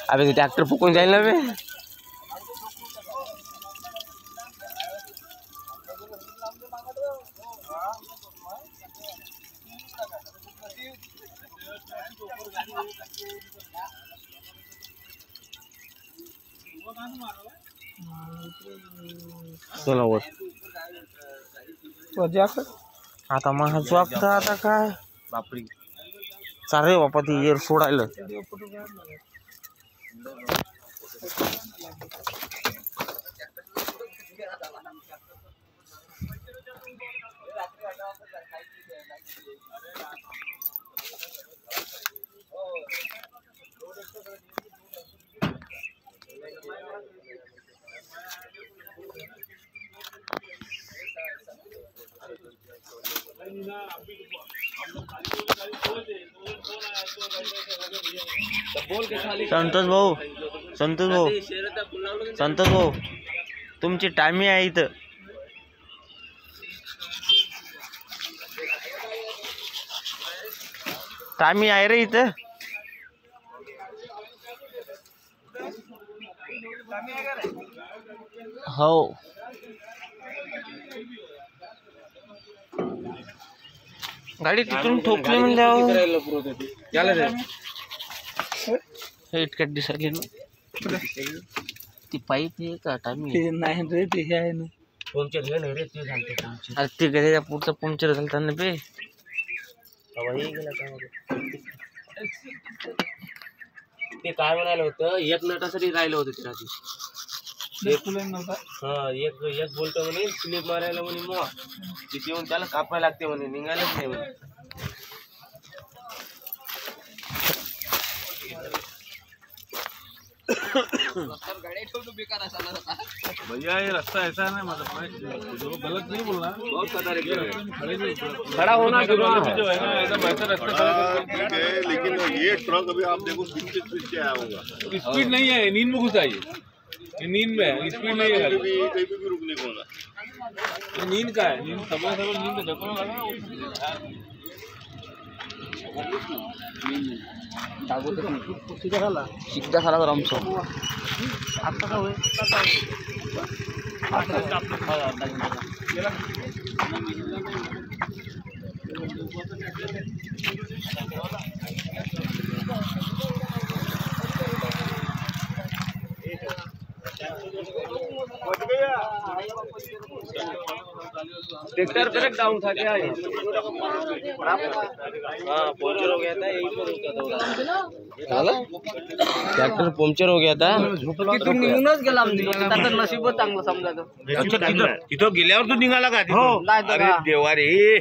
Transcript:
अबे ट्रॅक्टर फुकून जाईल ना बे. चला वर आता महाजू आता काय बापरी चारे बापा ती येर सोडायला. संतोष भाऊ तुमची टायमिंग आहे इथं. टायमिंग आहे रे इथं. हो गाडी तिथून ठोकली म्हणजे इतक्यात दिसायली ना ती पाईप आहे का टायमिंग नाही रे. ते हे आहे ना पंक्चर हे नाही रे ते झालं पंक्चर. अरे ते गेल्या पुढचा पंक्चर झालता ना बे. ते काय म्हणायला होतं एक नटासाठी राहिलं होतं त्याची. हा एक बोलतो म्हणे स्लिप मारायला म्हणे मग तिथे येऊन त्याला कापायला लागते म्हणे. निघायलाच नाही म्हणे. भैया ये रास्ता ऐसा है ना मतलब गलत नहीं बोलना. खड़ा होना जो है ना ऐसा बेहतर रास्ता ठीक है, लेकिन ये ट्रक अभी आप देखो स्पीड से आया होगा. स्पीड नहीं है, नींद में घुसा ये नींद में स्पीड नहीं है. कहीं भी रुकने को ना ये नींद का है. नींद सब नींद ढकना लगा शिकता खाला तर आमचं ट्रैक्टर ब्रेक डाउन था क्या ये? हाँ पंचर हो गया था यहीं पर रुका था. ट्रॅक्टर पंक्चर हो गया था. तिथून निघूनच गेला आमचा नशीबच चांगलं समजा. तिथं गेल्यावर तू निघाला का? अरे देवा रे.